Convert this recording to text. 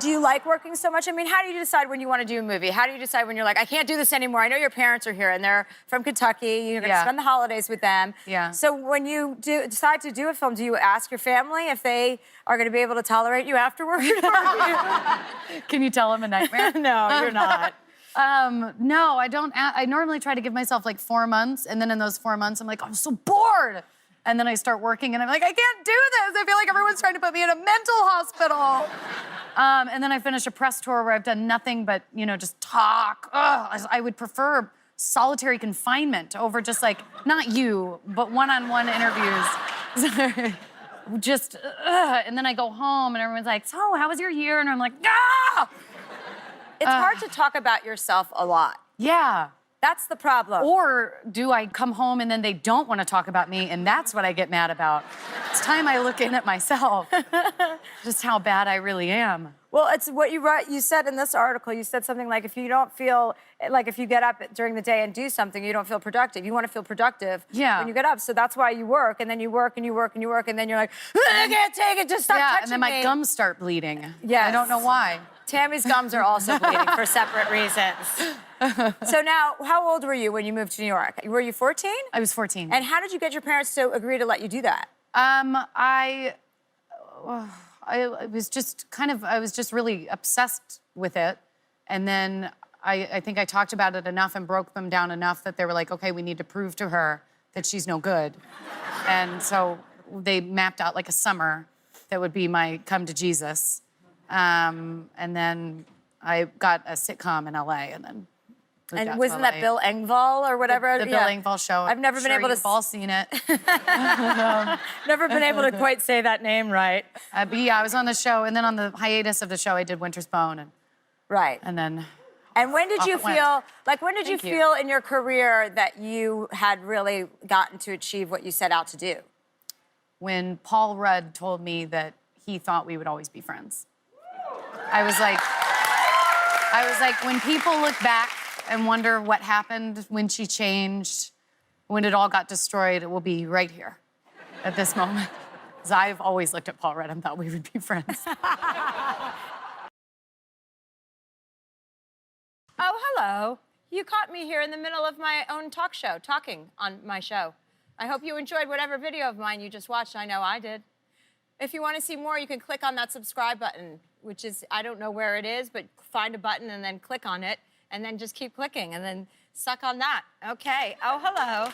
Do you like working so much? I mean, how do you decide when you want to do a movie? How do you decide when you're like, I can't do this anymore? I know your parents are here and they're from Kentucky. You're going to spend the holidays with them. Yeah. So when you decide to do a film, do you ask your family if they are going to be able to tolerate you afterward? Can you tell them a nightmare? No, you're not. No, I don't. I normally try to give myself like 4 months, and then in those 4 months, I'm like, I'm so bored. And then I start working, and I'm like, I can't do this. I feel like everyone's trying to put me in a mental hospital. And then I finish a press tour where I've done nothing but, you know, just talk. Ugh, I would prefer solitary confinement over just like, not you, but one-on-one interviews. Just, and then I go home, and everyone's like, so how was your year? And I'm like, ah! It's hard to talk about yourself a lot. Yeah. That's the problem. Or do I come home and then they don't want to talk about me, and that's what I get mad about? It's time I look in at myself, just how bad I really am. Well, it's what you wrote. You said in this article, you said something like, if you don't feel, like if you get up during the day and do something, you don't feel productive. You want to feel productive when you get up. So that's why you work, and then you work and you work and you work, and then you're like, I can't take it, just stop touching me. And then my gums start bleeding. Yes. I don't know why. Tammy's gums are also bleeding for separate reasons. So now, how old were you when you moved to New York? Were you 14? I was 14. And how did you get your parents to agree to let you do that? I was just really obsessed with it. And then I think I talked about it enough and broke them down enough that they were like, okay, we need to prove to her that she's no good. And so they mapped out like a summer that would be my come to Jesus. And then I got a sitcom in LA, and then and wasn't that Bill Engvall or whatever? The Bill Engvall show. I've never been able to. You've all seen it. Never been able to quite say that name right. But yeah, I was on the show, and then on the hiatus of the show, I did Winter's Bone, and and then. And when did you feel like? When did you feel in your career that you had really gotten to achieve what you set out to do? When Paul Rudd told me that he thought we would always be friends. I was like, when people look back and wonder what happened, when she changed, when it all got destroyed, it will be right here at this moment. Because I've always looked at Paul Rudd and thought we would be friends. Oh, hello. You caught me here in the middle of my own talk show, talking on my show. I hope you enjoyed whatever video of mine you just watched. I know I did. If you want to see more, you can click on that subscribe button, which is, I don't know where it is, but find a button and then click on it, and then just keep clicking, and then suck on that. Okay. Oh, hello.